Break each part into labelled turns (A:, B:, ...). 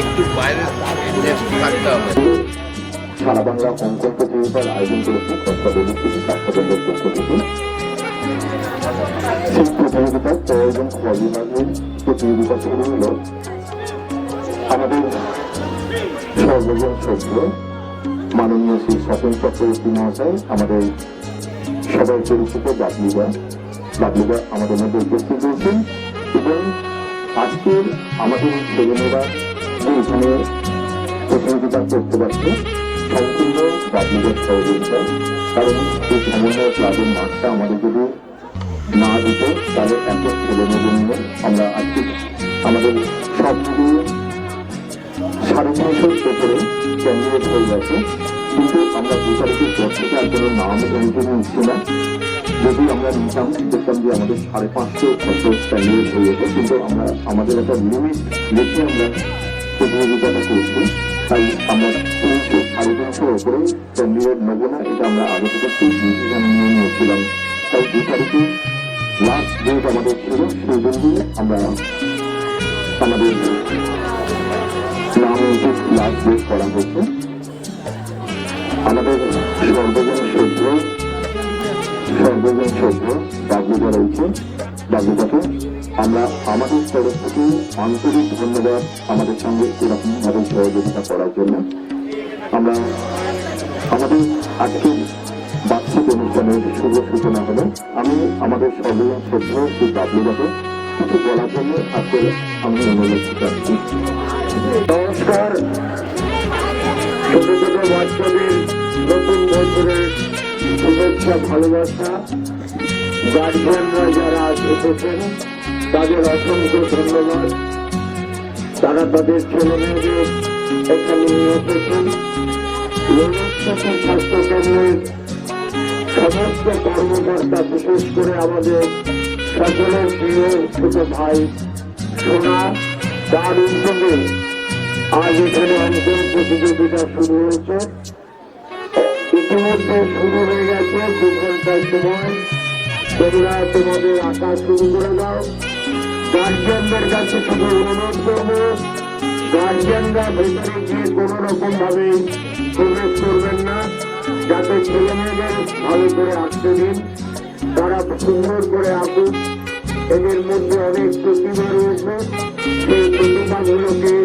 A: একটু বাইরে থাকতে হবে।
B: সারা বাংলা অঙ্কন প্রতিযোগিতার আয়োজন করেছে তত্ত্বাবধায়ক স্বাস্থ্যকেন্দ্রের পক্ষ থেকে। সেই প্রতিযোগিতার প্রয়োজন বিভাগের প্রতিযোগিতা শুরু হল আমাদের সর্বজন সভ্য মাননীয় শ্রী স্বপন চক্রবর্তী মহাশয়, আমাদের সবাই পরিচিত বাবলিদা আমাদের মধ্যে উপস্থিত রয়েছেন এবং আজকের আমাদের ছেলেমেয়েরা যে এখানে প্রতিযোগিতা করতে পারছে সম্পূর্ণ বাবলিদার সহযোগিতা। কারণ এই সমন্বয় ক্লাবের মাঠটা আমাদের যদি না দিত তাহলে এত ছেলেমেয়েদের নিয়ে আমরা আজকে আমাদের সব মিলিয়ে 350 উপরে ক্যান্ডিডেট হয়ে গেছে, কিন্তু আমরা 2 তারিখের পর থেকে আর কোনো নাম অনুযায়ী নিচ্ছি না। যদি আমরা নিতাম দেখতাম যে আমাদের 550 ক্যান্ডিডেট হয়ে যেত, কিন্তু আমরা আমাদের একটা লিমিট রেখে আমরা প্রতিযোগিতাটা করছি। তাই আমরা 300-350 উপরে ক্যান্ডিডেট নেবো না, এটা আমরা আগে থেকে খুব ডিসিশন নিয়ে নিয়েছিলাম। তাই 2 তারিখে লাস্ট ডেট আমাদের ছিল, সেই জন্যই আমরা আমাদের নাম লাস্ট ডেট করা হয়েছে। আমাদের সর্বজন সভ্য বাবলিদা রয়েছে, বাবলিদাকে আমরা আমাদের তরফ থেকে আন্তরিক ধন্যবাদ আমাদের সঙ্গে এরকম ভাবে সহযোগিতা করার জন্য। আমরা আমাদের আজকের বার্ষিক অনুষ্ঠানের শুভ সূচনা হলো। আমি আমাদের সর্বজন সভ্য শ্রী বাবলিদাকে কিছু বলার জন্য আজকে আমি অনুরোধ করছি।
C: নমস্কার। ছোট ছোট বাচ্চাদের নতুন বছরের শুভেচ্ছা ভালোবাসা। গার্জিয়ানরা যারা এসেছেন তাদের অসংখ্য ধন্যবাদ। তারা তাদের ছেলে মেয়েদের এখানে নিয়ে এসেছেন। স্বাস্থ্য কেন্দ্রের সমস্ত কর্মকর্তা, বিশেষ করে আমাদের সকলের প্রিয় ছোট ভাই সোনা, তার উদ্যোগে আজ এখানে অঙ্কন প্রতিযোগিতা শুরু হয়েছে। ইতিমধ্যে শুরু হয়ে গেছে 2 ঘন্টার সময়। তোমরা তোমাদের আঁকা শুরু করে দাও। গার্জিয়ানদের কাছে শুধু অনুরোধ করবো, গার্জিয়ানরা ভেতরে গিয়ে কোন রকম ভাবে প্রবেশ করবেন না, যাতে ছেলে মেয়েদের ভালো করে আঁকতে দিন। তারা সুন্দর করে আঁকুক। এদের মধ্যে অনেক প্রতিভা রয়েছে, সেই প্রতিভাগুলোকে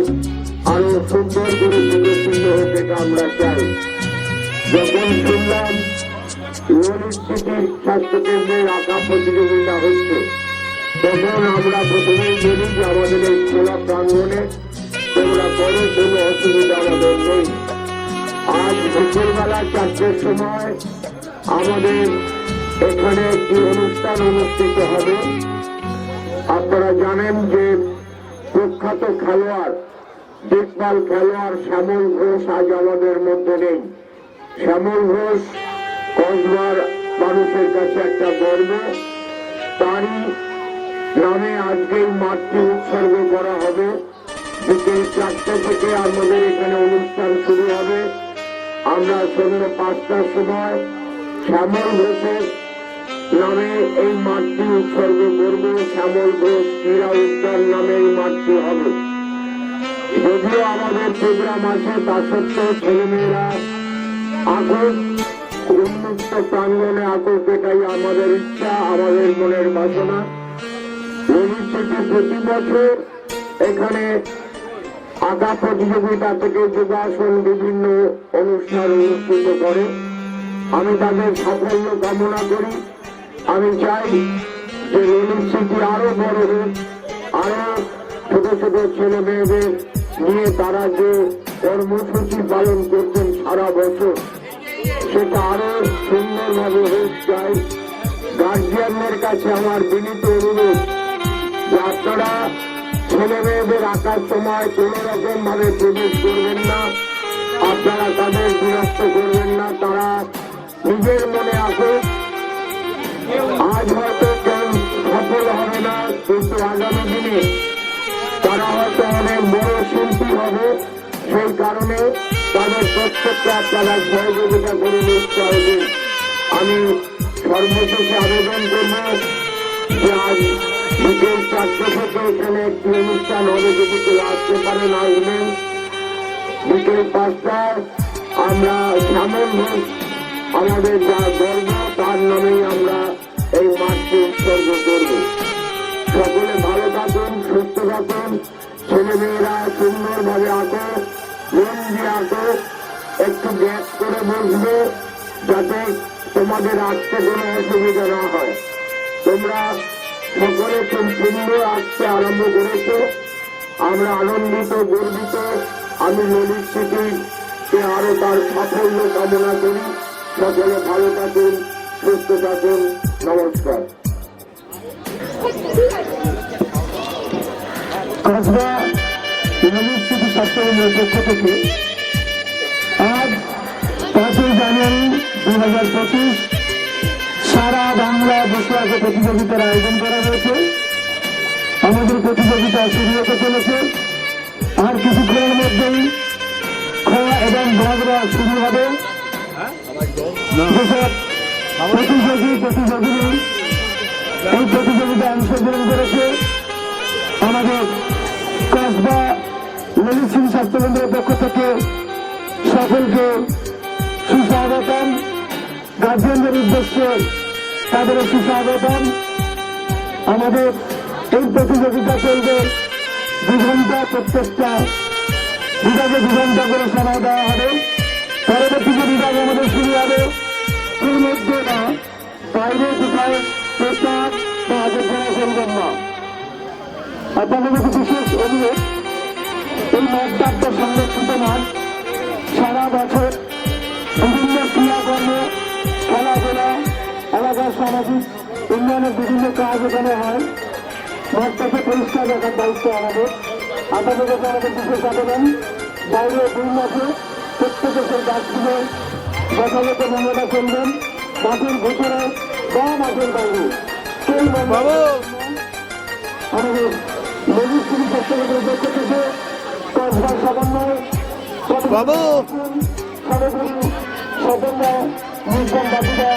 C: আরো সুন্দর করে বিকশিত হতে আমরা চাই। যখন শুনলাম ইউনিভার্সিটির স্বাস্থ্যকেন্দ্রের আঁকা প্রতিযোগিতা হচ্ছে, তখন আমরা প্রথমেই বলি যে আমাদের এই খোলা প্রাঙ্গণে তোমরা করো, কোনো অসুবিধা আমাদের নেই। আজ বিকেলবেলা 4টার সময় আমাদের এখানে একটি অনুষ্ঠান অনুষ্ঠিত হবে। আপনারা জানেন যে প্রখ্যাত খেলোয়াড়, দেখভাল খেলোয়াড় শ্যামল ঘোষ আজ আমাদের মধ্যে নেই। শ্যামল ঘোষ কসবার মানুষের কাছে একটা গর্ব। তারই নামে আজকে মাতৃ উৎসর্গ করা হবে। বিকেল 4টা থেকে আমাদের এখানে অনুষ্ঠান শুরু হবে। আমরা সন্ধ্যে 5টার সময় শ্যামল ঘোষের নামে এই মাঠটি উৎসর্গ করব। শ্যামল ঘোষ ক্রীড়া উদ্যান নামে এই মাঠটি হবে। যদিও আমাদের প্রোগ্রাম আছে, তা সত্ত্বেও ছেলেমেয়েরা আগুন উন্মুক্ত প্রাঙ্গণে আগুন, এটাই আমাদের ইচ্ছা, আমাদের মনের বাসনা। ইউনিভার্সিটি প্রতি বছর এখানে আঁকা প্রতিযোগিতা থেকে যোগাসন বিভিন্ন অনুষ্ঠান অনুষ্ঠিত করে। আমি তাদের সাফল্য কামনা করি। আমি চাই যে ইউনিভার্সিটি আরো বড় হোক, আরো ছোট ছোট ছেলে মেয়েদের নিয়ে তারা যে কর্মসূচি পালন করতেন সারা বছর, সেটা আরো সুন্দরভাবে হোক চাই। গার্জিয়ানদের কাছে আমার বিনীত অনুরোধ যে আপনারা ছেলে মেয়েদের আঁকার সময় কোন রকম ভাবে প্রবেশ করবেন না, আপনারা তাদের বিরক্ত করবেন না, তারা নিজের মনে আসুক। আজ হয়তো কেউ সফল হবে না, কিন্তু আগামী দিনে তারা হয়তো অনেক বড় শিল্পী হবে। সেই কারণে তাদের প্রত্যেকটা আপনারা সহযোগিতা করে উৎসাহ দিন। আমি সর্বশেষে আবেদন করব যে আজ বিকেল 4টে থেকে এখানে একটি অনুষ্ঠান হবে, যদি কেউ আসতে পারেন আসবেন। বিকেল 5টায় আমরা শ্যামল ঘোষ আমাদের যা গর্ব তার নামেই আমরা এই মাঠটি উৎসর্গ করব। সকলে ভালো থাকুন, সুস্থ থাকুন, ছেলেমেয়েরা সুন্দরভাবে আঁকো, মন দিয়ে আঁকো, একটু গ্যাপ করে বসবে যাতে তোমাদের আঁকতে কোনো অসুবিধা না হয়। তোমরা সকলে খুব সুন্দর আঁকতে আরম্ভ করেছো, আমরা আনন্দিত গর্বিত। আমি ললিত স্মৃতিকে আরো তার সাফল্য কামনা করি। সকলে ভালো থাকুন, সুস্থ থাকুন, নমস্কার। কসবা ললিত স্মৃতি ছাত্রলীগের পক্ষ থেকে আজ 5ই জানুয়ারি 2025 সারা বাংলা বসে আঁকা প্রতিযোগিতার আয়োজন করা হয়েছে। আমাদের প্রতিযোগিতা শুরু হতে চলেছে, আর কিছুক্ষণের মধ্যেই খোয়া এবং বগরা শুরু হবে। যেসব প্রতিযোগিনী এই প্রতিযোগিতায় অংশগ্রহণ করেছে আমাদের কসবা ললিত স্মৃতি ছাত্রকেন্দ্রের পক্ষ থেকে সকলকে সুস্বাগতম। গার্জিয়ানদের উদ্দেশ্যে তাদের সুস্বাগতম। আমাদের এই প্রতিযোগিতা চলবে 2 ঘন্টা, প্রত্যেকটা বিভাগে 2 ঘন্টা করে সময় দেওয়া হবে। পরবর্তী যে বিভাগ আমাদের শুরু হবে এর মধ্যে না বাইরে কোথায় প্রচার বা আলোচনা করবেন না। আপনাদের কাছে বিশেষ অনুরোধ, এই মাঠটা একটা সংরক্ষিত মাঠ। সারা বছর বিভিন্ন ক্রিয়াকর্ম, খেলাধুলা, এলাকার সামাজিক উন্নয়নের বিভিন্ন কাজ এখানে হয়। মাঠটাকে পরিষ্কার রাখার দায়িত্ব আমাদের। আপনাদের কাছে আমাদের বিশেষ আবেদন, বাইরে 2 মাসে প্রত্যেকে সেই গাছগুলো যথাযথ নোংরাটা ফেলবেন, মাঠের ভেতরে বা মাঠের বাইরে কেউ আমাদের ললিত স্মৃতি ছাত্রলীগের পক্ষ থেকে কসবার সমন্বয় সর্বোপরি স্বতন্ত্র নির্বাণ বাবুরা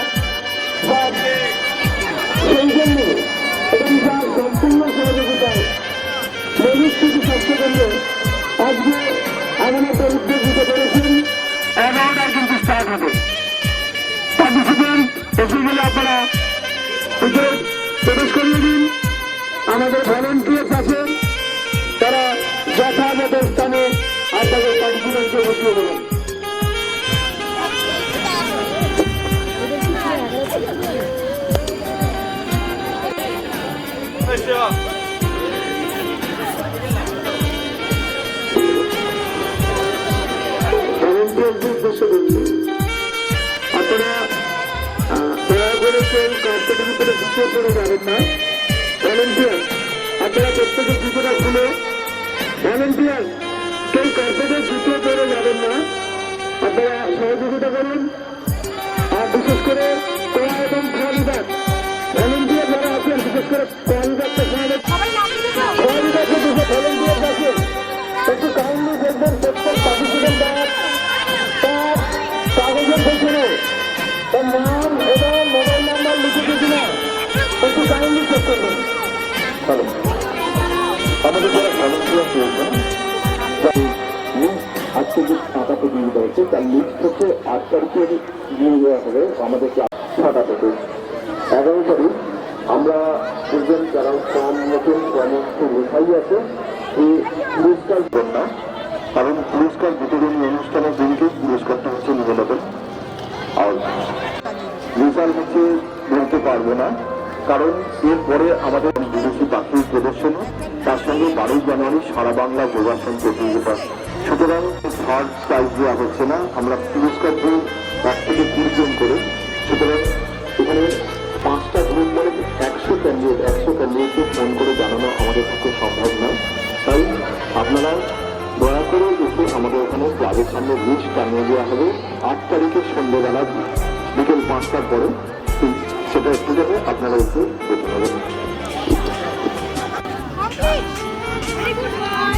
C: সেই জন্য এবং যার সম্পূর্ণ সহযোগিতায় ললিত স্মৃতি ছাত্রকেন্দ্র আজকে এমন একটা উদ্যোগ দিতে পেরেছেন। 11টায় কিন্তু স্টার্ট হবে। পার্টিসিপেন্ট এসে গেলে আপনারা ভিতরে প্রবেশ করিয়ে দিন। আমাদের ভলেন্টিয়ার্স আছেন, তারা যথাযথ স্থানে আপনাদের পার্টিসিপেন্টকে বসিয়ে দেবেন। ভলেন্টিয়ারদের উদ্দেশ্য বলছি, আপনারা দয়া করে কেউ কার্পেটের ভিতরে জুতো পরে যাবেন না। ভলেন্টিয়ার আপনারা প্রত্যেকের জুতোটা খুলে, ভলেন্টিয়ার কেউ কার্পেটের জুতো পরে যাবেন না, আপনারা সহযোগিতা করুন। আর বিশেষ করে কোয়া এবং খোয়া বিভাগ ভলেন্টিয়ার যারা আছেন, বিশেষ করে কোয়া বিভাগটা খোয়া বিভাগে যেসব ভলেন্টিয়ার আছেন একটু কাইন্ডলি দেখবেন প্রত্যেক পার্টিসিপেন্ট তার কাগজের পেছনে তার নাম এবং মোবাইল নাম্বার লিখেছে কিনা একটু কাইন্ডলি চেক করবেন। আমাদের যারা ভলেন্টিয়ার পেয়েছেন আজকে যে আঁকা প্রতিযোগিতা হচ্ছে তার লিস্ট হচ্ছে 8 তারিখে দিয়ে দেওয়া হবে আমাদেরকে 6টা থেকে 11 তারিখ। আমরা বুঝবেন যারা কম নতুন লেখাই আছে এই পুরস্কার না, কারণ পুরস্কার বিতরণী অনুষ্ঠানের দিনকে পুরস্কারটা হচ্ছে নিয়ে নেবেন। আর রেজাল্ট হচ্ছে বলতে পারবো না, কারণ এরপরে আমাদের বিদেশি পাখির প্রদর্শনী, তার সঙ্গে 12ই জানুয়ারি সারা বাংলা যোগাসন প্রতিযোগিতা। সুতরাং থার্ড প্রাইজ দেওয়া হচ্ছে না, আমরা পুরস্কার দিই 1 থেকে 20 জন করে। সুতরাং এখানে 5টা
B: 100 ক্যান্ডিডেটকে ফোন করে জানানো আমাদের পক্ষে সম্ভব না। তাই আপনারা দয়া করে একটু আমাদের এখানে ক্লাবের সামনে লিস্ট টানিয়ে দেওয়া হবে 8 তারিখের সন্ধ্যেবেলা বিকেল 5টার পরে। সেটা একটু যাবে, আপনারা একটু দেখে নেবেন।
D: Very good boy.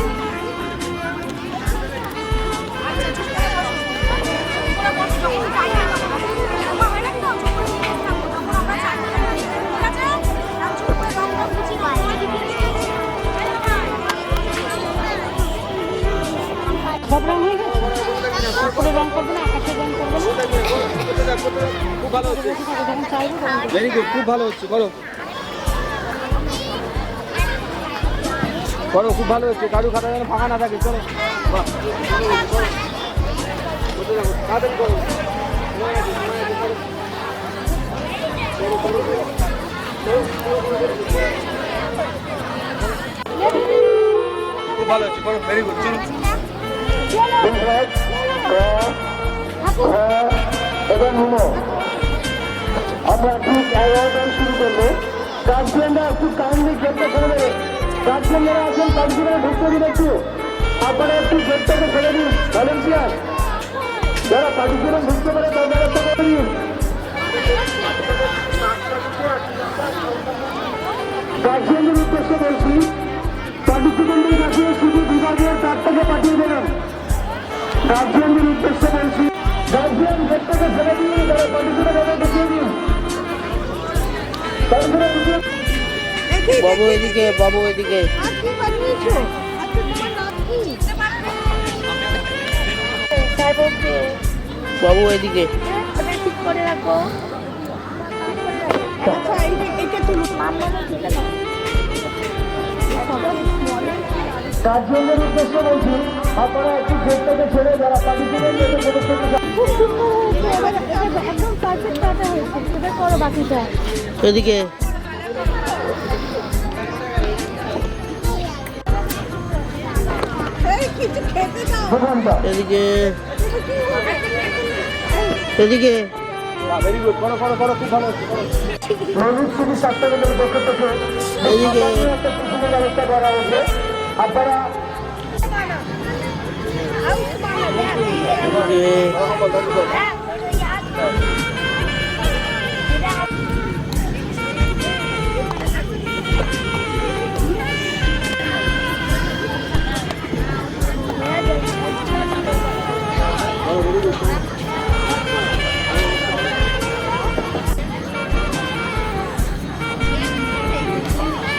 E: সব রং হয়ে গেছে, উপরে রং করবে না, আকাশের রং করবে না।
F: খুব ভালো হচ্ছে,
E: যখন চাইবো তখন করবে।
F: ভেরি গুড, খুব ভালো হচ্ছে, করো করো, খুব ভালো হচ্ছে। কারু খাতা যেন ফাঁকা না থাকে, চলো বাহ, করতে থাকো, তাড়াতাড়ি করো, সময় আছে, করো। খুব ভালো হচ্ছে, করো, ভেরি গুড, চলো।
C: এবং হুমো আমরা ঠিক 11টায় শুরু করবো। গার্জিয়ানরা একটু কাইন্ডলি গেটটা খুলে দেবে। গার্জিয়ানরা আছেন কাউন্সিলরে ঢুকতে দিন একটু, আপনারা একটু গেটটাকে খুলে দিন। ভলেন্টিয়ার যারা পার্টিসিপেন্ট ঢুকতে পারে তার ব্যবস্থা করে দিন। গার্জিয়ানদের উদ্দেশ্যে বলছি, পার্টিসিপেন্টের কাছে শুধু বিভাগের কার্ডটাকে পাঠিয়ে দেবেন। গার্জিয়ানদের উদ্দেশ্যে বলছি, গার্জিয়ান গেটটাকে ফেলে দিয়ে যারা পার্টিসিপেন্ট তাদের ঢুকিয়ে দিন।
G: বাবু এদিকে, বাবু এদিকে। বাবু এদিকে।
E: ওটা ঠিক করে রাখো। আচ্ছা, এইটা তুলো।
C: গার্জিয়ানদের উদ্দেশ্যে বলছি, আপনারা একটু গেটটাকে ছেড়ে যারা পার্টিসিপেন্ট
E: খুব সুন্দর হয়েছে, এবার একদম পারফেক্ট কাটা হয়েছে। এবার করো বাকিটা।
G: এদিকে। এদিকে, এদিকে।
F: ভেরি গুড, করো করো করো, খুব ভালো হচ্ছে, করো।
C: নদীর সিটি স্বাস্থ্যকেন্দ্রের পক্ষ থেকে
G: এদিকে।
C: একটা টিফিনের ব্যবস্থা করা হয়েছে। আপনারা
G: এদিকে।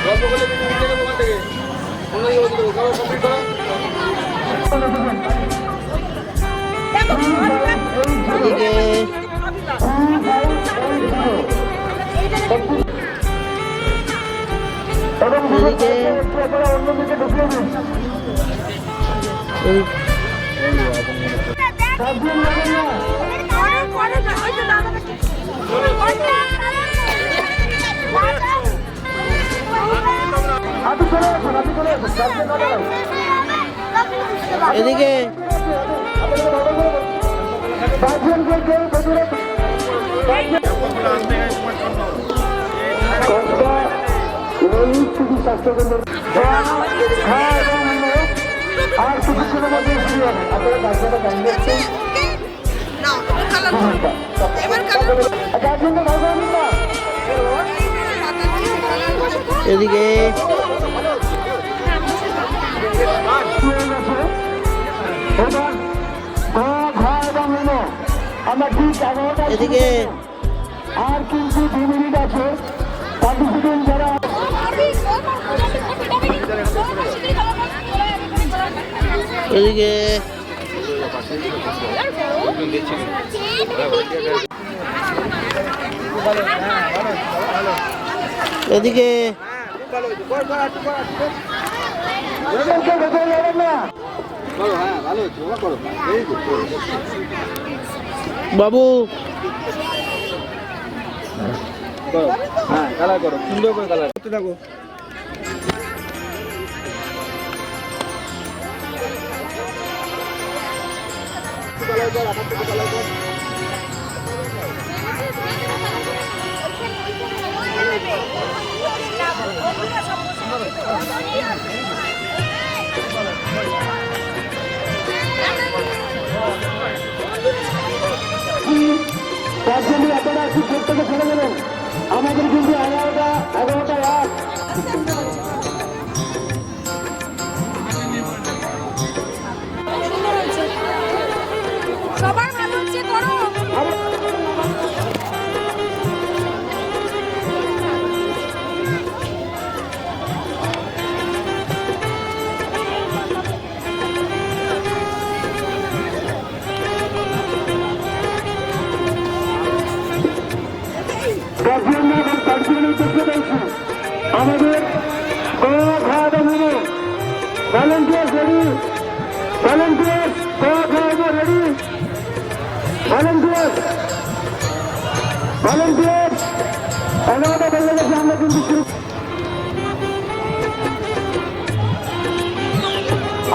F: গল্প করলে তুমি উঠে যাবো ওখান থেকে, অন্য দিকে বলতে দেবো, করো, কমপ্লিট করো।
G: এদিকে।
C: এবং
G: এদিকে।
C: আপনারা অন্যদিকে ঢুকিয়ে দিন। গার্জিয়ান যাবেন না। আপনি চলে আসুন, আপনি চলে আসুন। গার্জিয়ান না দাঁড়ান।
G: এদিকে।
C: গার্জিয়ানকে কেউ ভেতরে সিটি স্বাস্থ্যকেন্দ্র আর কিছুক্ষণের মধ্যে শুরু হবে। আপনারা গার্জিয়ানরা দাঁড়িয়ে আছেন। গার্জিয়ানরা ভালো করবেন না।
G: এদিকে।
C: আমরা ঠিক 11টা
G: এদিকে।
C: আর কিন্তু 2 মিনিট আছে। পার্টিসিপেন্ট যারা
G: এদিকে। এদিকে।
F: খুব ভালো হয়েছে, করো, করো, একটু করো, একটু করো।
C: এদেরকে ভেতরে যাবেন না।
F: করো, হ্যাঁ ভালো হচ্ছে, বাবা করো, ভেরি গুড, করো।
G: বাবু।
F: করো, হ্যাঁ কালার করো, সুন্দর করে কালার করতে থাকো। কালার কর, আকাশ থেকে কালার কর।
D: নেবে
C: তার জন্য আপনারা একটু গেট থেকে ছেড়ে দেবেন। আমাদের কিন্তু 11টা 1।
D: সবার ভালো হচ্ছে করো
C: আমাদের গোয়া খাওয়া দাওয়া ভলেন্টিয়ার রেডি, ভলেন্টিয়ার গোয়া খাওয়া দাওয়া রেডি, ভলেন্টিয়ার ভলেন্টিয়ার 11টা বেজে গেছে, আমরা কিন্তু শুরু।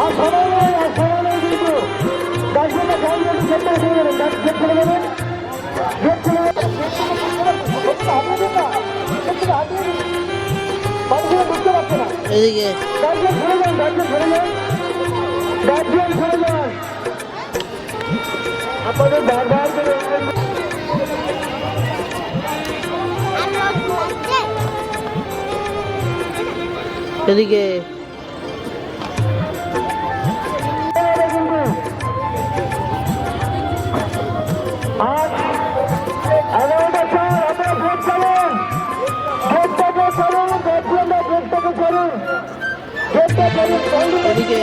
C: আর সবাই নেই কিন্তু গাছগুলো গাড়ি গেটটা ছেড়ে দেবেন, গেট ছেড়ে দেবেন, গেট ছেড়ে বুঝতে পারছে না।
G: এদিকে
C: গার্জিয়ান ছেড়ে যান, গার্জিয়ান ছেড়ে যান, গার্জিয়ান ছেড়ে যান। আপনাদের বারবার করে
G: এদিকে
C: আর 11টা 4 আপনারা ভোট চালুন, ভোটটাকে চালুন, গার্জিয়ানরা ভোটটাকে চালুন, ভোটটা চালুন,
G: এদিকে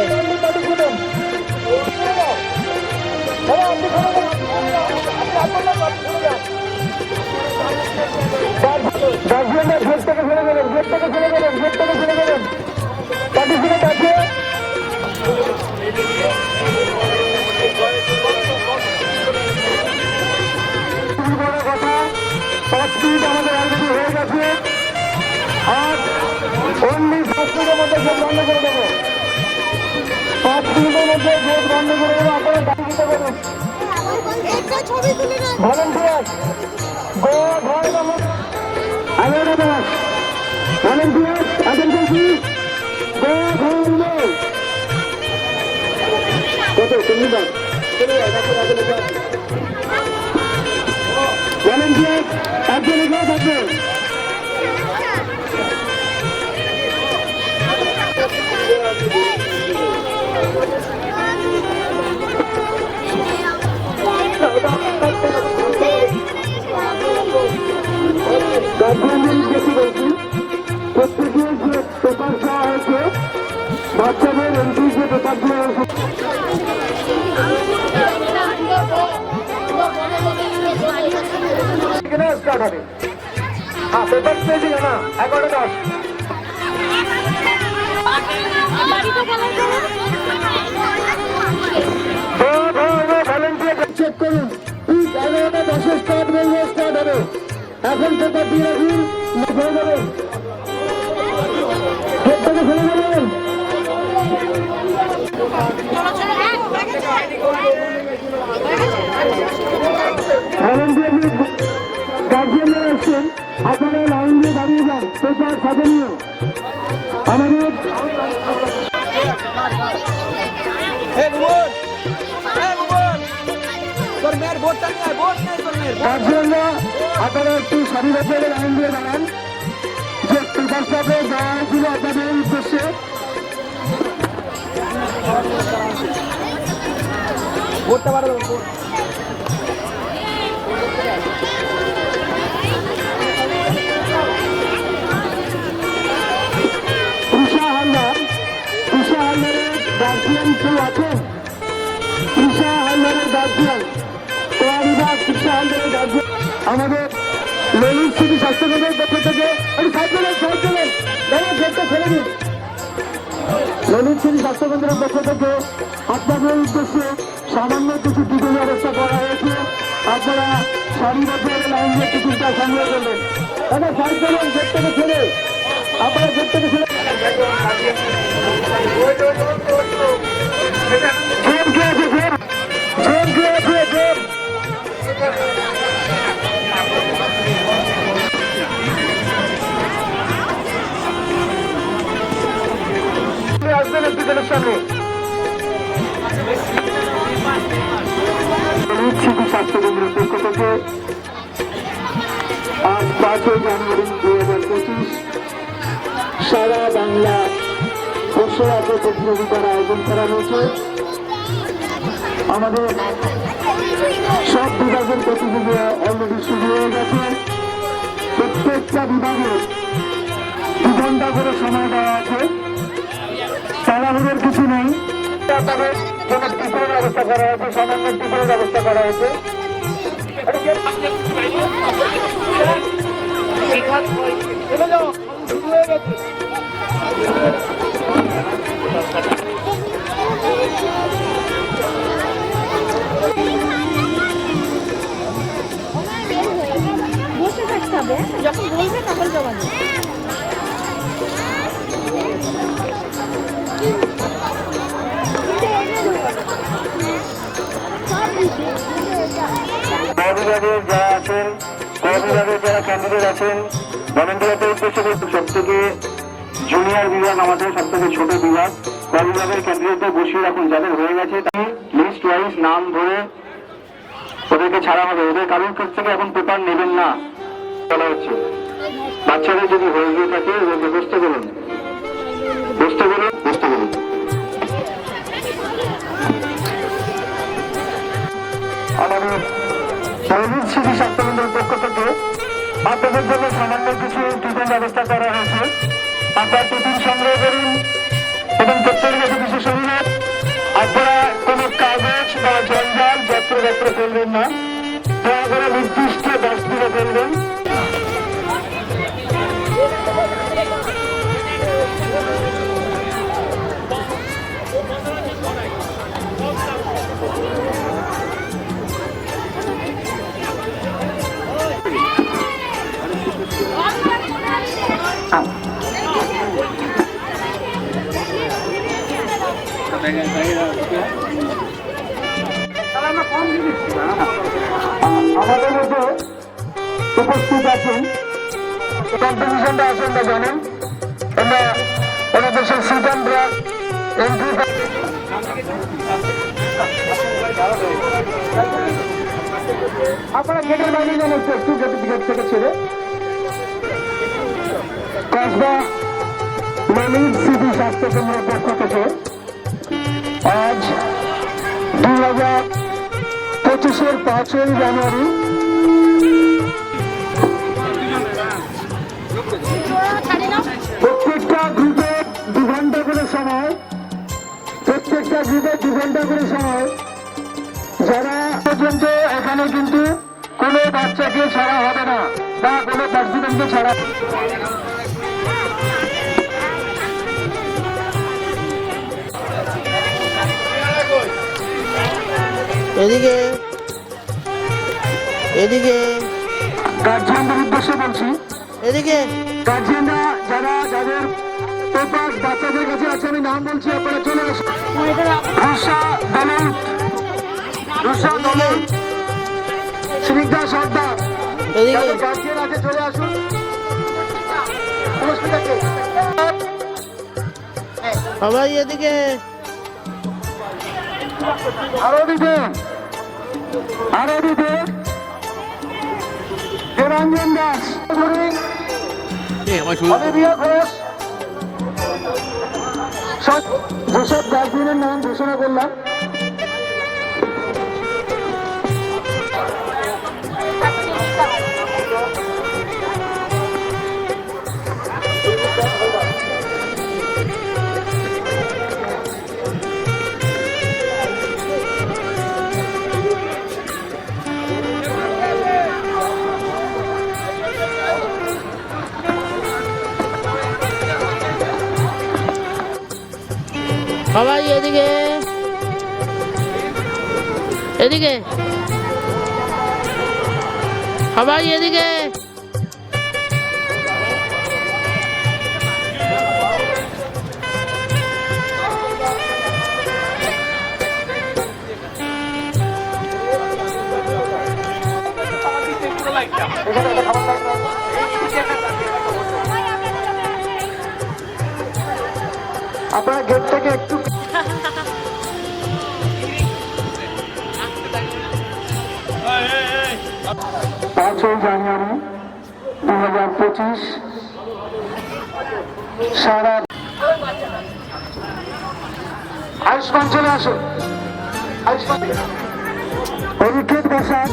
C: গার্জিয়ানরা ভোট থেকে ফেলে দেবেন, ভোট থেকে ফেলে দেবেন, ভোট থেকে ফেলে দেবেন। পার্টিসিপেন্ট আছে কথা, 5 মিনিট আমাদের অলরেডি হয়ে গেছে। আর 5 মিনিটের মধ্যে ভোট বন্ধ করে দেবো, 5 মিনিটের মধ্যে ভোট বন্ধ করে দেবো। আপনারা গাড়ি দিতে পারেন।
D: ছবি তুলে না
C: ভলেন্টিয়ার গোয়া ঘর নম্বর 11 ভলেন্টিয়ার আছেন বলছি, গোয়া ঘর নম্বর কত সুন্দর ভলেন্টিয়ার একজন এগিয়ে থাকবেন। গার্জিয়ানদের উদ্দেশ্যে বলছি, প্রত্যেকের যে পেপার দেওয়া হয়েছে, বাচ্চাদের এন্ট্রি যে পেপারগুলো এখানে স্টার্ট হবে। হ্যাঁ, পেপার পেয়েছি না 11:10। ভলেন্টিয়ার চেক করুন, 11:10 স্টার্ট বলবে, স্টার্ট হবে। এখন পেপার দিয়ে রাখুন, হয়ে যাবে, গেটটাকে ফেলে দেবেন। ভলেন্টিয়ার গার্জিয়ানরা এসছেন, আপনারা লাইন দিয়ে দাঁড়িয়ে যান, পেপার সাথে নিয়ে। আমাদের গার্জিয়ানরা আপনারা একটু সারিবদ্ধভাবে লাইন দিয়ে দাঁড়ান, যে পেপারটাকে দেওয়া হয়েছিল আপনাদের উদ্দেশ্যে। ভোটটা বাড়া দেবেন। তৃষা হালদারের গার্জিয়ান কেউ আছেন? তৃষা হালদারের গার্জিয়ান, তৃষা হালদারের গার্জিয়ান আমাদের ললিত সিটি স্বাস্থ্যকেন্দ্রের পক্ষ থেকে ছেড়ে দিন। ললিত সিটি স্বাস্থ্যকেন্দ্রের পক্ষ থেকে আপনাদের উদ্দেশ্যে সামান্য কিছু টিকিট ব্যবস্থা করা হয়েছে। আপনারা সারিবদ্ধভাবে লাইন দিয়ে টিকিটটা সংগ্রহ করবেন। তাহলে সাইড করবেন, গেট থেকে ছেড়ে, আপনারা গেট থেকে ছেড়ে সামনে স্মৃতি স্বাস্থ্য কেন্দ্রের পক্ষ থেকে আজ 5 জানুয়ারি 2025 সারা বাংলা ঘোষণাকে প্রতিযোগিতার আয়োজন করা হয়েছে। আমাদের সব বিভাগের প্রতিযোগিতা অলরেডি শুরু হয়ে গেছে। প্রত্যেকটা বিভাগে 2 ঘন্টা করে সময় দেওয়া আছে, তাড়াহুড়োর কিছু নেই। তাদের জন্য টিফিনের ব্যবস্থা করা হয়েছে, সামান্য টিফিনের ব্যবস্থা করা হয়েছে।
E: বসে থাকতে হবে, যখন বলবে তখন জমা দেবে।
C: বিভাগের যারা আছেন, বিভাগের যারা ক্যান্ডিডেট আছেন, ভলেন্টিয়ারদের উদ্দেশ্যে সব থেকে জুনিয়র বিভাগ আমাদের সব থেকে ছোট বিভাগ, বিভাগের ক্যান্ডিডেটদের বসিয়ে রাখুন। যাদের হয়ে গেছে তাই লিস্ট ওয়াইজ নাম ধরে ওদেরকে ছাড়া হবে। ওদের কারোর কাছ থেকে এখন পেপার নেবেন না বলা হচ্ছে। বাচ্চাদের যদি হয়ে গিয়ে থাকে ওদেরকে বসতে বলুন, বসতে বলুন, বসতে বলুন। আমাদের শহীদ স্মৃতি স্বাস্থ্য কেন্দ্রের পক্ষ থেকে আপনাদের জন্য সামান্য কিছু টিফিন ব্যবস্থা করা হয়েছে। আপনারা টিফিন সংগ্রহ করুন এবং প্রত্যেকের কাছে বিশেষ অনুরোধ, আপনারা কোনো কাগজ বা জঞ্জাল যত্র ফেলবেন না, দয়া করে নির্দিষ্ট ডাস্টবিনে ফেলবেন। আমাদের মধ্যে উপস্থিত আছেন কম্পিটিশনটা আছেন না জানেন, আমরা ওনাদের সেই সিদ্ধান্তরা এন্ট্রি আপনারা গেটের বাইরে যান, একটু গেট থেকে ছেড়ে কসবা শহীদ স্মৃতি স্বাস্থ্য কেন্দ্রের পক্ষ থেকে আজ 2025-এর 5 জানুয়ারি প্রত্যেকটা গ্রুপে 2 ঘন্টা করে সময়, প্রত্যেকটা গ্রুপে 2 ঘন্টা করে সময়। যারা পর্যন্ত এখানে কিন্তু কোনো বাচ্চাকে ছাড়া হবে না বা কোনো পার্টিসিপেন্টকে ছাড়া।
G: এদিকে এদিকে
C: গার্জিয়ানদের উদ্দেশ্যে বলছি,
G: এদিকে
C: গার্জিয়ানরা যাদের পেপার বাচ্চাদের কাছে আছে, আমি নাম বলছি, আপনারা চলে আসুন। রুষা দলন, স্নিগ্ধা সর্দার, যাদের গার্জিয়ান আছে চলে আসুন।
G: সবাই এদিকে
C: আরো দিতে দেবাঞ্জন দাস, অলিভিয়া ঘোষ, যেসব গার্জিয়ানের নাম ঘোষণা করলাম
G: সবাই এদিকে এদিকে সবাই এদিকে
C: আপনারা গেট থেকে একটু 5ই জানুয়ারি 2025 সারা আয়ুষ্মান চলে আসুন। আয়ুষ্মান অভিক্ষেপ বসান,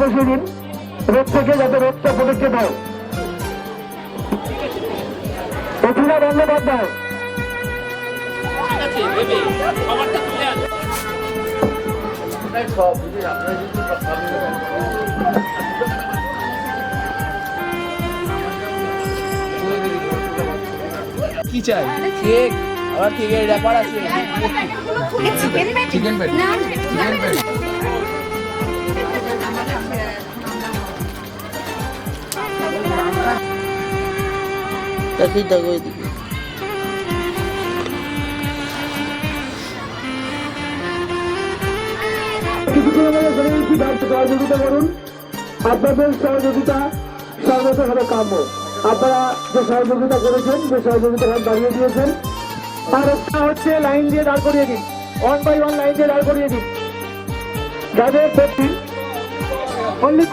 C: বসিয়ে দিন রোদ থেকে, যাতে রোদটা প্রোটেক্টে দাও। প্রতিভা বন্দ্যোপাধ্যায়
A: সব যদি আপনারা
F: কি চাই? কেক, আবার কেকের ব্যাপার আছে।
D: চিকেন প্যাটি
G: তাকিয়ে দেখো এদিকে।
C: সহযোগিতা করুন, আপনাদের সহযোগিতা সর্বতভাবে কাম্য। আপনারা যে সহযোগিতা করেছেন, যে সহযোগিতা বাড়িয়ে দিয়েছেন, আর একটা হচ্ছে লাইন দিয়ে দাঁড় করিয়ে দিন, 1 by 1 লাইন দিয়ে দাঁড় করিয়ে দিন। যাদের প্রতি অনলি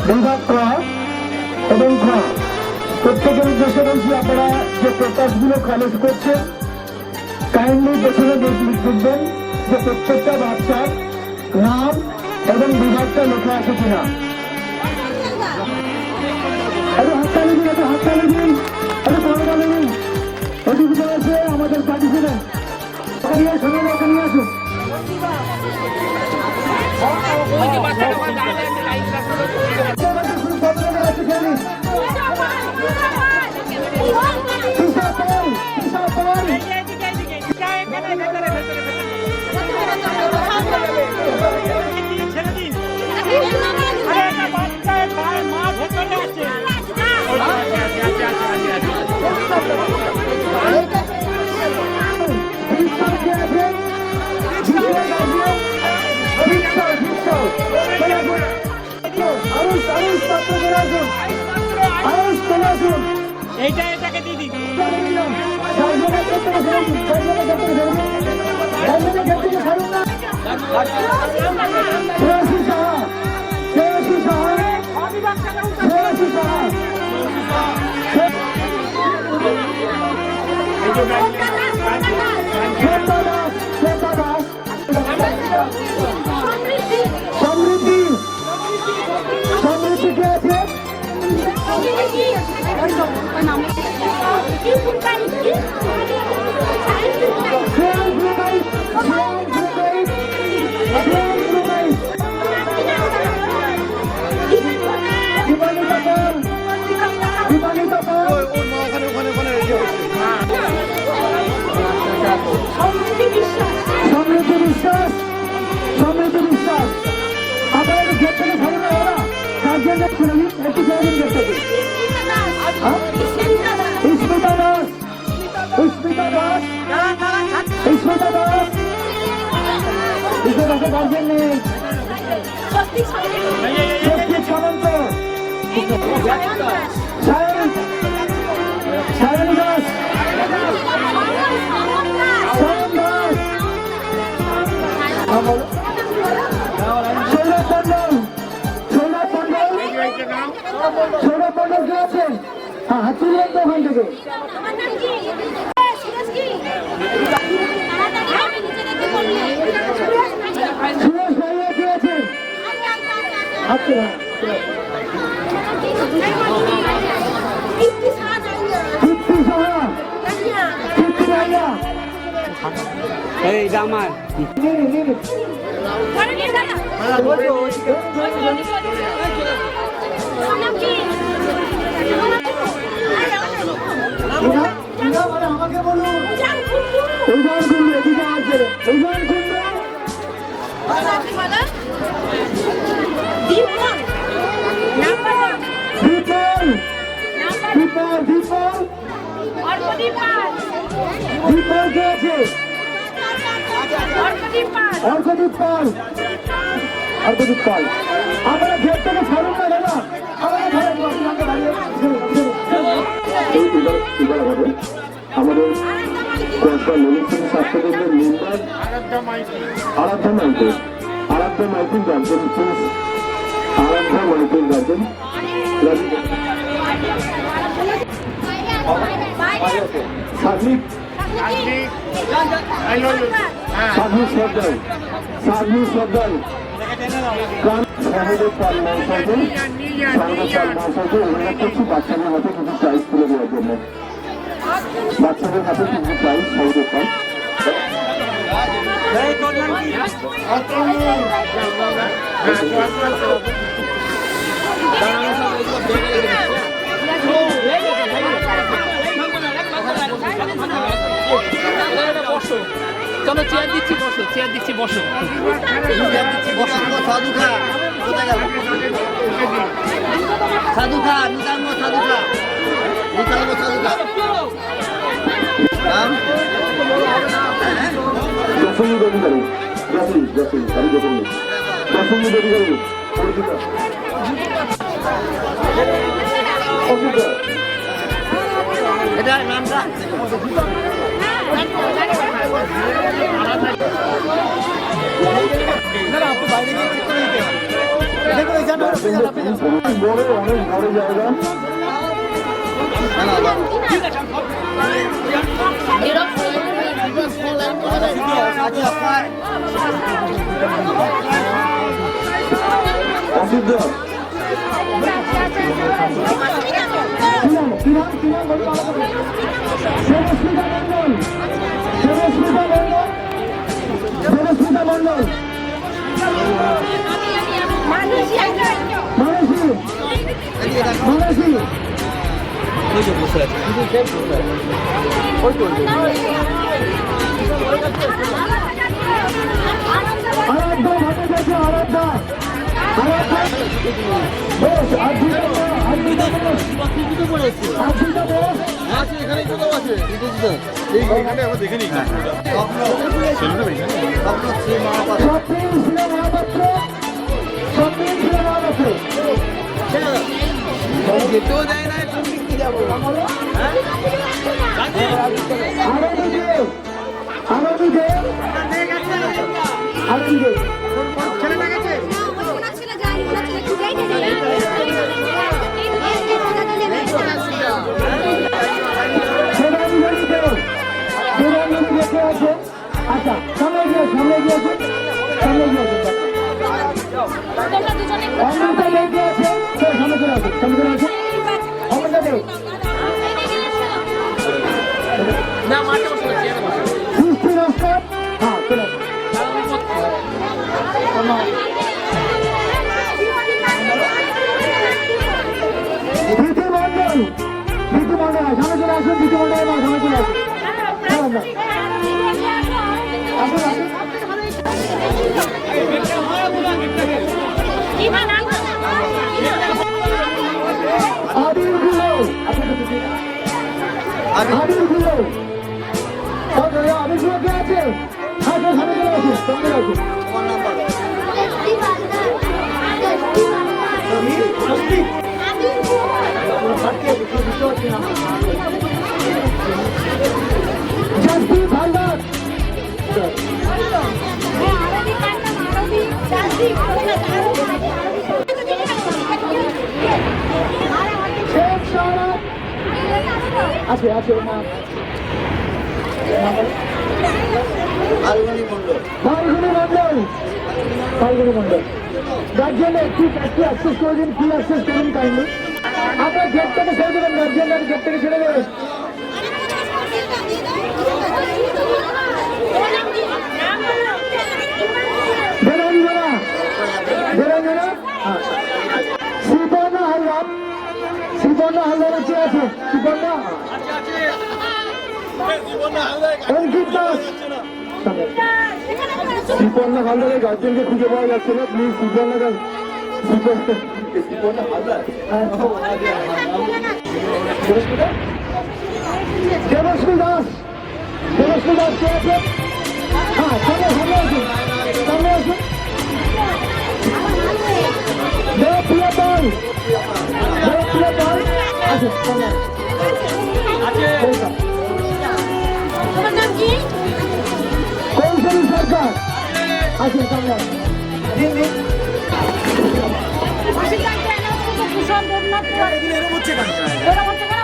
C: বিভাগ ক এবং খ প্রত্যেকের উদ্দেশ্যে বলছি, আপনারা যে প্রকাশগুলো খালেজ করছেন কাইন্ডলি পেছনে লিখবেন যে প্রত্যেকটা বাচ্চার নাম এবং বিভাগটা লেখা আছে কিনা। হাততালি দিন, হাততালি দিন, করতালি দিন। এদিকে আছে আমাদের পার্টিসিপেন্ট, সবাই ওকে নিয়ে আসুন।
H: এটাকে দিদি
C: সমৃদ্ধি, সমৃদ্ধি কে আছে? সমৃদ্ধি বিশ্বাস, সমৃদ্ধি বিশ্বাস। আপনারা একটু গেট থেকে ছাড়ুন না, ওরা গার্জিয়ান যাচ্ছে নাকি, একটু ছাড়ুন গেট থেকে। স্মিতা দাস, স্মিতা দাস, স্মিতা দাস, স্মিতা দাসের গার্জিয়ান নেই। শক্তি সামন্ত, সায়নী দাস, সায়ন দাস, সৌরভ মন্ডল, সৌরভ মন্ডল, সৌরভ মন্ডল কে আছে? হ্যাঁ, হাত তুলবেন তো ওখান থেকে। সুরেশ ভাইয়া কে আছে? আচ্ছা, দীপ্তি সাহা, দীপ্তি ভাইয়া,
F: এইটা আমার
C: আমাকে বলুন এইবার করবে, এদিকে আসবে, এইবার করবে। বিপল, বিপল, অর্কদীপ পাল, অর্কদীপ পাল। আপনারা গেট থেকে ছাড়ুন না দাদা, আমাদের আমাদের কয়েকটা ললিত সিং স্বাস্থ্যকেন্দ্রের মেম্বার আরাধ্যা মাইতির গার্জেন, প্লিজ আরাধ্যা মাইতির গার্জেন সাধনিক সর্দার, সাধনিক সর্দার সহদেব পাল মহাশয়কে, সহদেব পাল মহাশয়কে অনুরোধ করছি বাচ্চাদের হাতে কিছু প্রাইজ তুলে দেওয়ার জন্য। বাচ্চাদের হাতে কিছু প্রাইজ সহদেব পাল।
F: চলো চেয়ার দিচ্ছি, বসো, চেয়ার দিচ্ছি, বসো।
G: সাধু খা কোথায় গেল? সাধু খা, নিতাঙ্গ সাধু খা, নিতাঙ্গ সাধু খা।
C: দশমী অধিকারী, দশমী আমি দশমী অধিকারী পরিচিতা অভিজ্ঞতা।
G: এটা নামটা
C: বড়, অনেক বড় জায়গা। অসিদ্ধ দেবস্মিতা মন্ডল, মানসী, আরাধ্যা ঘটে গেছে, আরাধ্যা বেশ, আর্জিতা
G: যেতেও যায় না, কি যাবো?
C: আচ্ছা, সামনে গিয়েছে, অমৃতা লেগে আছে, সামনে চলে আসে, অমৃতা দেব
F: না, মাঠে বসো, চেয়ারে বসো।
C: সৃষ্টি নস্কর, হ্যাঁ চলে আসে। প্রীতি মন্ডল, সামনে চলে আসুন, প্রীতি মন্ডল সামনে চলে আসুন। আবিরগুলো কে আছে? সামনে চলে আসুন, সামনে আসুন। জসদীপ হালদার, শেখ শাহরাজ আছে, মা ফাল্গুনী মন্ডল গার্জেন একটু অ্যাক্সেস করে দিন, কি অ্যাক্সেস করুন কাইন্ডলি। আপনার গেট থেকে ছেড়ে দেবেন, গার্জেন গেট থেকে ছেড়ে দেবেন। দেরাঞ্জনা সুপর্ণা হালদার কে আছে? অঙ্কিত দাস, সুপর্ণা হালদারের গার্জেনকে খুঁজে পাওয়া যাচ্ছে না, প্লিজ সুপর্ণা হালদার, দেবশ্রী দাস কে আছে? হ্যাঁ, সামনে আছে। সামনে আসুন। দেবপ্রিয়পাল, দেবপ্রিয়পাল, আসুন সামনে আসুন। Welcome.
E: তোমার নাম কি?
C: কৌশলী সরকার, আসুন সামনে আসুন।
E: অস্বীকার কেন করছে? ভূষণ দেবনাথ এরকম হচ্ছে কেন?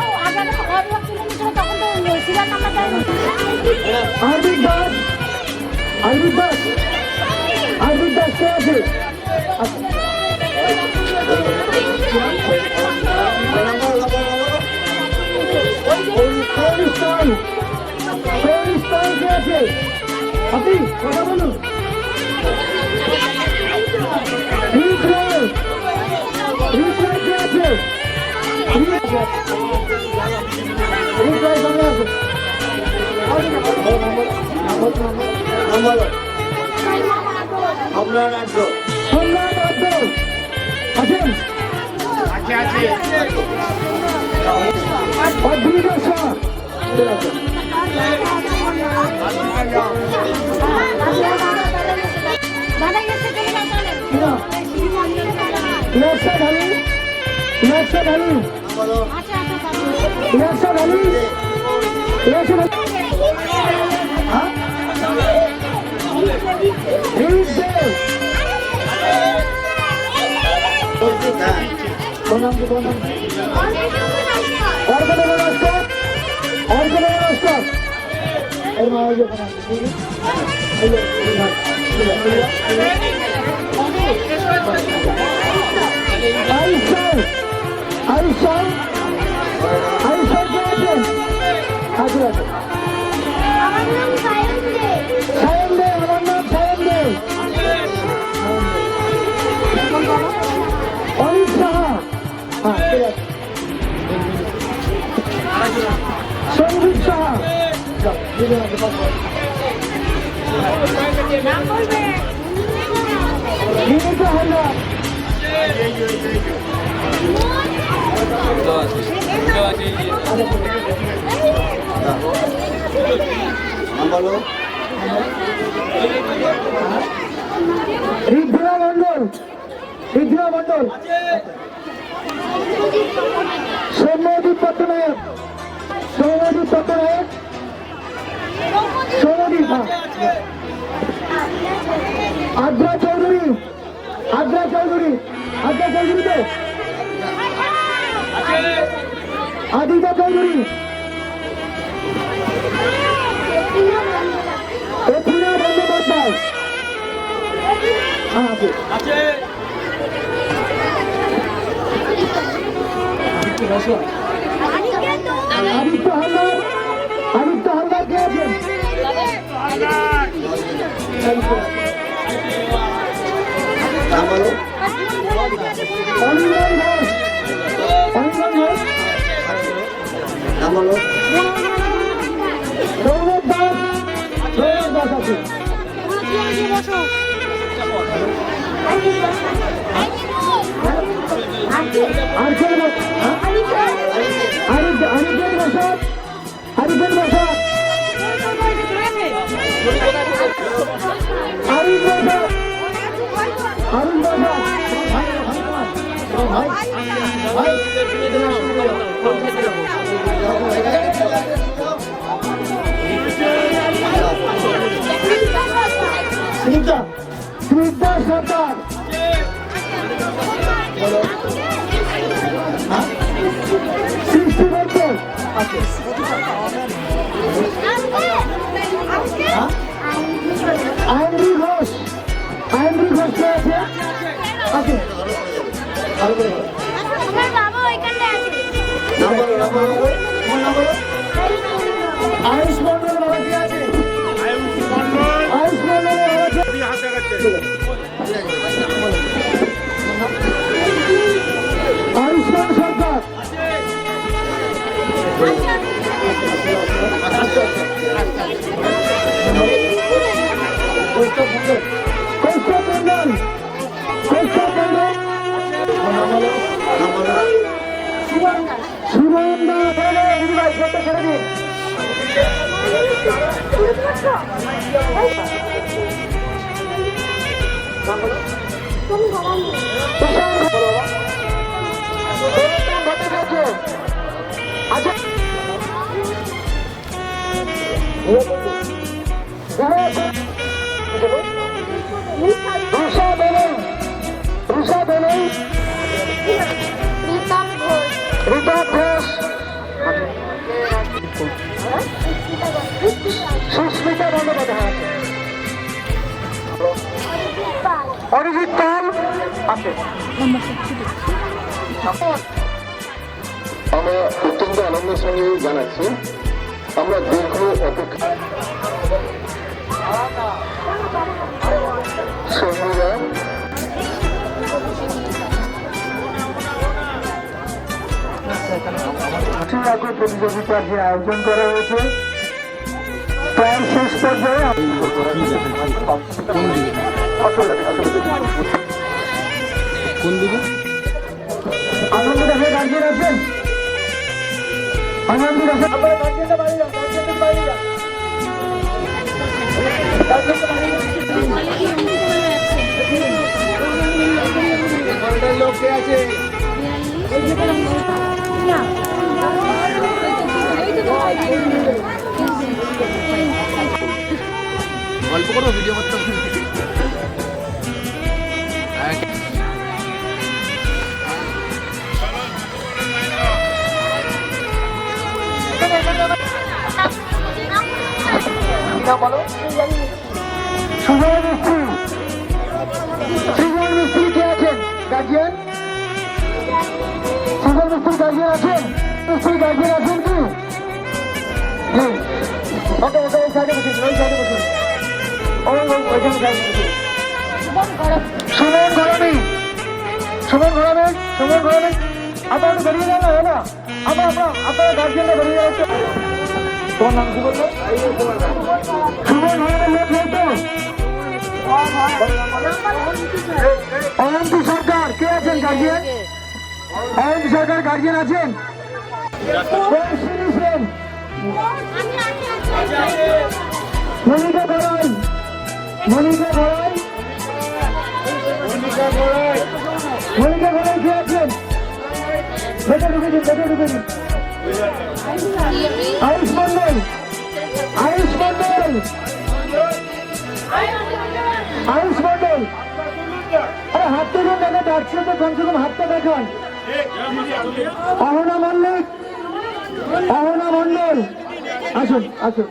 E: ও আগে তো অভিযোগ তুলে নিয়েছিল, তখন তো সিগার নাম্বার দেয়নি।
C: আরবিদ দাস, আরবিদ দাস, আরবিদ দাস কে আছে? আসুন। ফেরিস্তান, ফেরিস্তান কে আছে? আপনি কথা বলুন। রিপ্লাই, রিপ্লাই কে আছে? রিপ্লাই সামনে আসুন।
G: আপনার রাজ্য
C: সম্রাট আব্দুল আছেন? অদ্ভুত শাহ,
E: দাদা এসে চলে যাও তাহলে।
C: নকশাদ আলী, নকশাদ আলী,
E: আচ্ছা আচ্ছা
C: নকশাদ আলী, নকশাদ আলী, হ্যাঁ? হিন্দ দেব, প্রণাম কি প্রণাম। অর্ঘ্য নমস্কার, অর্ঘ্য নমস্কার। এই মা ওই যে প্রণাম, এই যে, আইসার, আইসার, আইসার কে আছেন? হাজির আছেন।
E: আমার নাম সায়ন দে।
C: সায়ন দে, আমার নাম সায়ন দে। অনিক সাহা, হ্যাঁ ঠিক আছে। সঞ্জিত সাহা, যাও, দুজন আছে, পাঁচ জন।
E: নাম বলবে।
C: বিনীত হালদার,
G: বলো
C: ঋদ্ধিরা মন্ডল, ঋদ্ধিরা মন্ডল, সৌম্যদীপ পট্টনায়ক, সৌম্যদীপ পট্টনায়ক, সৌম্যদীপ, হ্যাঁ। আদ্রা চৌধুরী, আদ্রা চৌধুরী, আদ্রা চৌধুরী তো, আদিতা চৌধুরী, এফিনা বন্দ্যোপাধ্যায়, হ্যাঁ আছে। আদিত্য হালদার, আদিত্য হালদার কে আছেন?
G: নাম বলো
C: অনির্বাণ ঘোষ, অনির্বাণ ঘোষ,
G: নাম বলো
C: সৌরভ দাস, সৌরভ দাস আছে। আর কে বস? আরিফেন বসাক, আরিফেন বসাক, আরিফ বসাক, আরিফ বসাক। স্মিতা, স্মিতা সরকার, সৃষ্টি বর্তন আছে। আইনরি ঘোষ, আইনরি ঘোষ কে আছে? আছে।
E: আমার বাবা ওইখানে আছে।
G: নাম বলো নাম বলো তোমার নাম বলো
C: আয়ুষ মন্ডল বাবা কে আছে? আয়ুষ মন্ডল বাবা কে? আয়ুষ্মান সরকার, কৌস্তব মন্ডল, কৌস্তব মন্ডল, কৌস্তব মন্ডল,
G: নাম বলো
C: সুমন দাস, দিদিভাই ফটো ছেড়ে দিন। সুস্মিতা বন্দ্যোপাধ্যায়, অরিজিৎ পাল আছে।
B: আমরা অত্যন্ত আনন্দের সঙ্গে জানাচ্ছি আমরা দীর্ঘ অপেক্ষা সঙ্গীরা
C: প্রতিযোগিতার যে আয়োজন করা হয়েছে প্রায় শেষ পর্যায়ে আনন্দ দেখে গার্জিয়ান আছেন, আনন্দ দেখে আপনারা গার্জিয়ানটা বাড়ি যান, গার্জিয়ানটা বাড়ি যান, গার্জিয়ানটা বাড়ি যান।
F: লোক কে আছে?
A: গল্প করো, ভিডিও করতে হবে।
C: সুজয় মিস্ত্রি, সুজয় মিস্ত্রি কে আছেন গার্জিয়ান? সুজয় মিস্ত্রি গার্জিয়ান আছেন? মিস্ত্রি গার্জিয়ান আছেন কি? জি, ওকে ওকে ওই সাইডে বসুন, ওই সাইডে বসুন, ওইখানে সাইডে বসুন। সুমন ঘরামি, সুমন ঘরামি, সুমন ঘরামি, আপনারা একটু বেরিয়ে যান না, আপনারা গার্জিয়ানরা বেরিয়ে যাচ্ছে। তোমার নাম কি বললো? সুমন ঘরামির লোক নেই তো? অনন্ত সরকার কে আছেন গার্জিয়ান? অনন্ত সরকার গার্জিয়ান আছেন? মনিকা গড়াই, মনিকা গড়াই, মনিকা গড়াই কে আছেন? ভেতরে ঢুকে দিন, ভেতরে ঢুকে দিন। আয়ুষ মন্ডল, আয়ুষ মন্ডল, আয়ুষ মন্ডল, আরে হাতটা যখন দেখা যাচ্ছে তো কমসে কম হাতটা দেখান। অহনা মল্লিক, অহনা মন্ডল, আসুন আসুন।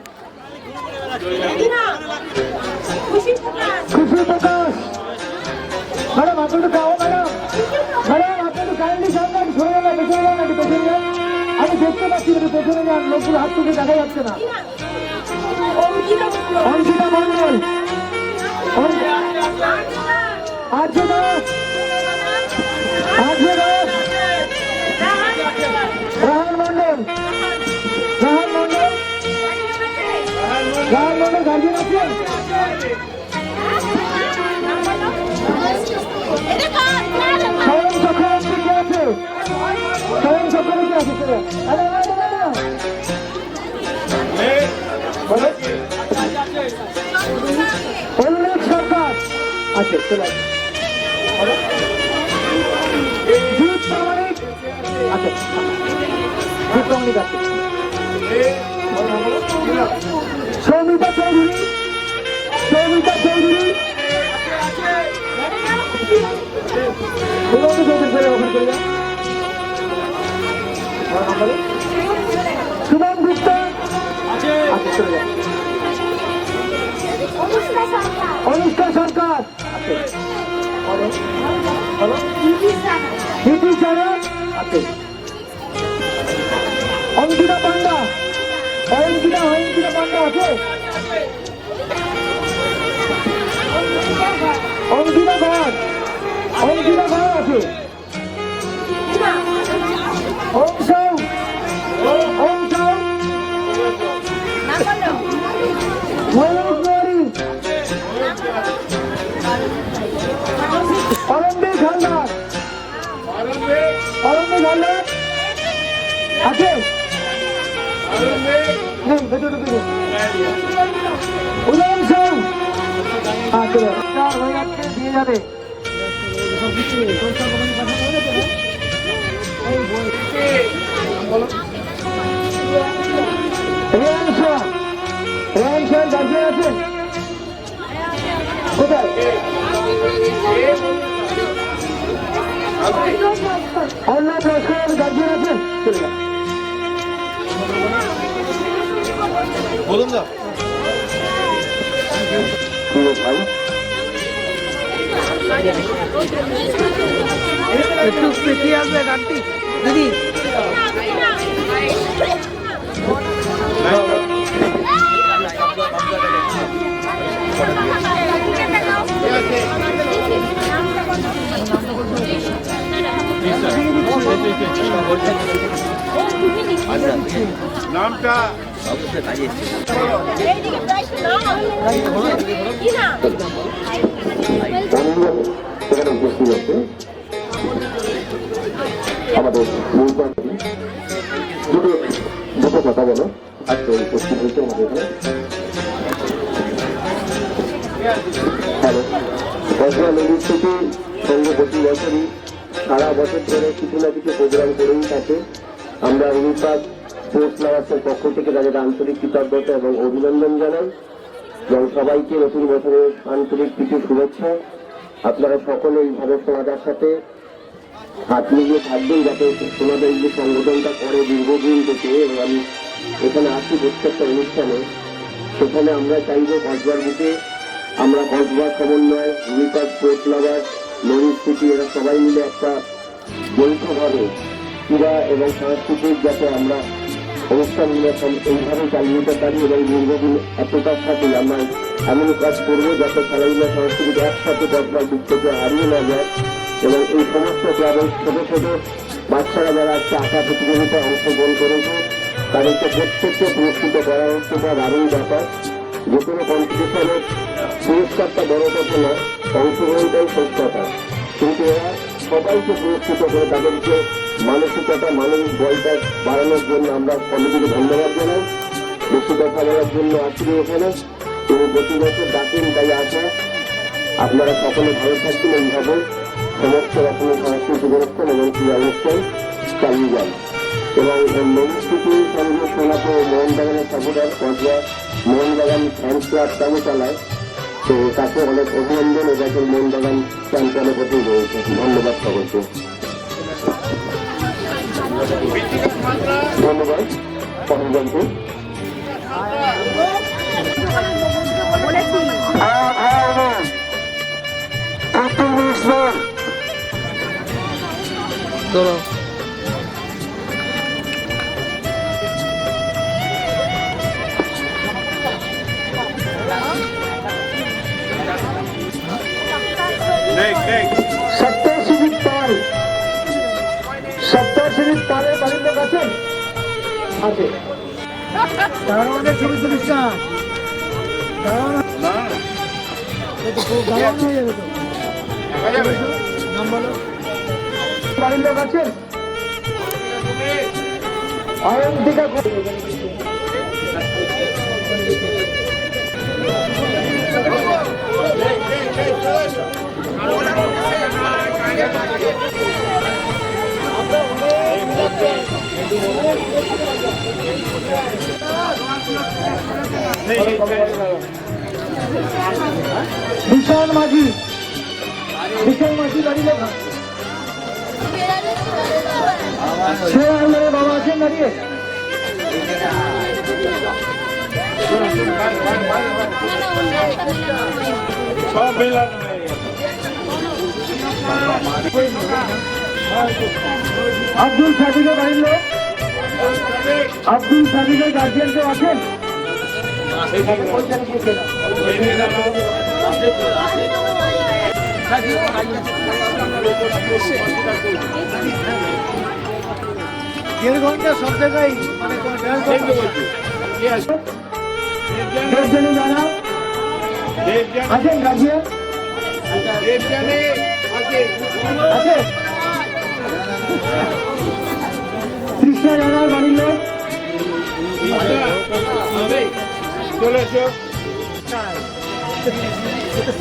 C: খুশি প্রকাশ, ম্যাডাম আপনি তো খাও, ম্যাডাম ম্যাডাম আপনি তো কাইন্ডলি সামনে সরে যান, পেছনে যান, একটু পেছনে যান। আমি দেখতে পাচ্ছি একটু পেছনে যান, লোকগুলো হাত থেকে দেখা যাচ্ছে না। অঙ্কিতা মন্ডল, আর্য দাস, আর্য দাস, রাহান মন্ডল, রাহান মন্ডল, রাহান মন্ডল গার্জিয়ান আছেন? স্বয়ং চক্রবর্তী কে আছে? স্বয়ং চক্রবর্তী আছে ছেলে? উল্লেখ সরকার আছে, চলে আসে। জিৎ প্রামাণিক আছে, জিৎ প্রামাণিক আছে। সৌমিতা চৌধুরী, সৌমিতা চৌধুরী, সুমন গুপ্তা আছে, চলে যান। অনুষ্কা সরকার আছে, নীতি সারা আছে, অঙ্কিতা পান্ডা, অঙ্কিতা পান্ডা আছে, অঙ্কিতা ঘর, অঙ্কিতা ঘর আছে, ওম সাউ, ওম সাউ, অরম্বী হালদার, অরম্বী হালদার আছে, নেই ভেতরে ঢুকে উদয়ন সাউ হয়ে যাচ্ছে দিয়ে যাবে দাঁড়িয়ে আছেন কোথায় অন্য প্রশ্ন দাঁড়িয়ে আছেন চলে যান
A: বলুন না
G: একটু পেছিয়ে আসবে গানটি দিদি
A: নামটা
B: সেখানে উপস্থিত আছে আমাদের মূল দুটো কথা বলো আজকে উপস্থিত হয়েছে আমাদের এখানে। হ্যালো বর্তমান নদীর থেকে সঙ্গে প্রতি বছরই সারা বছর ধরে কিছু না কিছু প্রোগ্রাম করেই থাকে। আমরা উনিপাক স্পোর্টস লাভার্সের পক্ষ থেকে তাদের আন্তরিক কৃতজ্ঞতা এবং অভিনন্দন জানাই এবং সবাইকে নতুন বছরের আন্তরিক কিছু শুভেচ্ছা। আপনারা সকলে এইভাবে সমাজের সাথে হাত মিলিয়ে থাকবেন যাতে সমাজের যে সংগঠনটা করে দীর্ঘদিন থেকে এবং আমি এখানে আসি প্রত্যেকটা অনুষ্ঠানে সেখানে আমরা চাইব কসবার বুকে আমরা কসবার সমন্বয় উনিপাক স্পোর্টস লাভার নদীর স্মৃতি এরা সবাই মিলে একটা যৌথভাবে ক্রীড়া এবং সাংস্কৃতিক যাতে আমরা অনুষ্ঠানগুলো এইভাবে চালিয়ে যেতে পারি এবং দীর্ঘদিন একতার সাথে আমরা এমন কাজ করবো যাতে খেলাধুলা সংস্কৃতি একসাথে কসবার দিক থেকে হারিয়ে না যায় এবং এই সমস্ত ক্লাবের ছোট ছোট বাচ্চারা যারা আজকে আঁকা প্রতিযোগিতায় অংশগ্রহণ করেছে তাদেরকে প্রত্যেককে পুরস্কৃত করা হচ্ছে বা দারুণ ব্যাপার। যে কোনো কম্পিটিশনের পুরস্কারটা বড় কথা না, অংশগ্রহণটাই শেষ কথা, কিন্তু এরা সবাইকে পুরস্কৃত করে তাদেরকে মানসিকতা মানবিক বলটা বাড়ানোর জন্য আমরা কমিটিকে ধন্যবাদ জানাই। বেশি কথা বলার জন্য আসলে এখানে তিনি প্রতি বছর ডাকেন তাই আসা। আপনারা সকলে ভালো থাকবেন, এইভাবে সমস্ত রকমের সাংস্কৃতিক অনুষ্ঠান এবং ক্রীড়া অনুষ্ঠান চালিয়ে যান এবং নদীর সঙ্গে সোনাতে মোহনবাগানের supporter Kasba Mohun Bagan fans club কাজে চালায়, তো তাকে অনেক অভিনন্দন এবং মোহনবাগান চ্যাম্পিয়নের প্রতি রয়েছে। ধন্যবাদ সকলকে, ধন্যবাদ সহযোগী।
G: চলো
C: সপ্তর্ষিনীর পালের বাড়ির লোক আছেন আছে তারা আমাদের ছবি তুলিস না বাড়ির লোক আছেন অয়ন্তিকা বিশাল মাঝি বাড়ি লোক সে আল্লাহর বাবা আছেন দাঁড়িয়ে
A: সব মিলানো
C: আব্দুল সাদিকের বাড়ির লোক আব্দুল সাদিকের গার্জিয়ান কেউ আছেন দেড় ঘন্টা সব জায়গায় মানে দেড়জনে যারা আছেন গার্জিয়ান আছে কৃষ্ণা জানার বাড়ির লোক
A: চলে এসো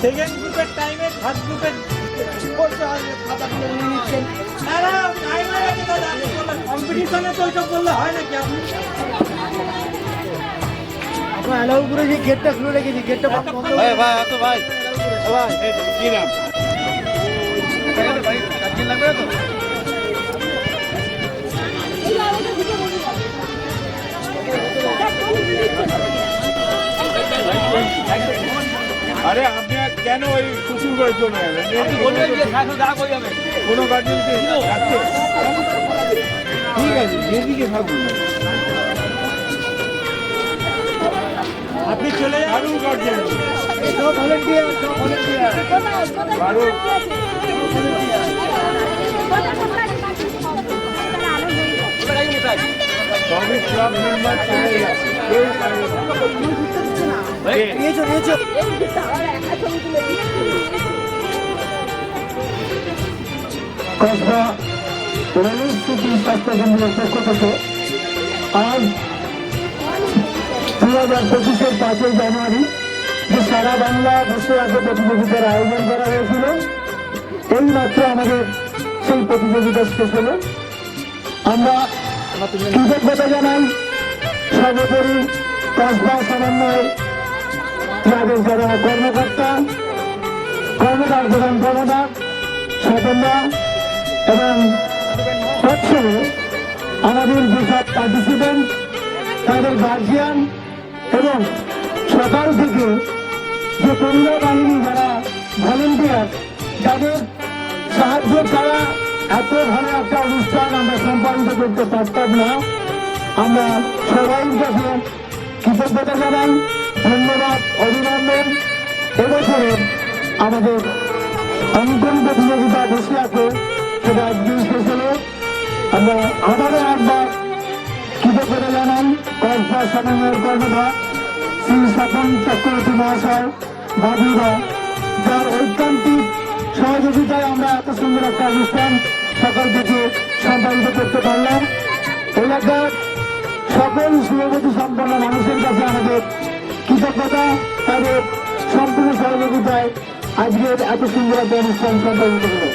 H: সেকেন্ড গ্রুপের টাইমে ফার্স্ট গ্রুপের কম্পিটিশনে তো ওইসব বললে হয় নাকি আপনি
G: আপনার অ্যালাউ করে যে গেটটা খুলে রেখেছি, গেটটা বন্ধ করে
A: ভাই ভাই এত ভাই ভাই কি নাম
G: লাগবে তো।
A: আরে আপনি কেন ওই কুসুর করে চলে গেলেন কোনো গার্জেনকে ঠিক আছে যেদিকে থাকুন
H: আপনি চলে যান
A: আরো গার্জেন
G: সব ভলেন্টিয়ার, সব ভলেন্টিয়ার।
A: সবই ক্লাব মেম্বার চলে যাচ্ছে
G: নিয়েছো, নিয়েছো।
C: কসবা রেলওয়ে সিটি স্বাস্থ্য কেন্দ্রের পক্ষ থেকে আজ 2025-এর 5ই জানুয়ারি যে সারা বাংলা বিশ্বরাজ্য প্রতিযোগিতার আয়োজন করা হয়েছিল, এই মাত্র আমাদের সেই প্রতিযোগিতা শেষ হলো। আমরা কৃতজ্ঞতা জানাই সর্বোপরি কসবা সমন্বয় ক্লাবের যারা কর্মকর্তা, কর্মদার প্রধান কর্মদার, স্বতন্ত্র এবং সবসময় আমাদের যেসব পার্টিসিপেন্ট, তাদের গার্জিয়ান এবং সকাল থেকে যে পরিবার বাহিনী যারা ভলেন্টিয়ার, যাদের সাহায্য ছাড়া এত ভালো একটা অনুষ্ঠান আমরা সম্পাদিত করতে পারতাম না। আমরা সবাই কাছে কৃতজ্ঞতা জানাই, ধন্যবাদ, অভিনন্দন। এবছরে আমাদের অঙ্কন প্রতিযোগিতা বসে আছে, সেটা একদিন শেষ হলো। আমরা আবারও একবার কৃতজ্ঞতা জানাই কসবা সমন্বয়ের কর্মধার শ্রী স্বপন চক্রবর্তী মহাশয় বাবুরা, যার ঐকান্তিক সহযোগিতায় আমরা এত সুন্দর একটা অনুষ্ঠান সকাল থেকে সম্পাদিত করতে পারলাম। এলাকার সকল সুযোগী সম্পন্ন মানুষের কাছে আমাদের কৃতজ্ঞতা, তাদের সম্পূর্ণ সহযোগিতায় আজকের এত সুন্দর একটা অনুষ্ঠান সম্পাদিত হলো।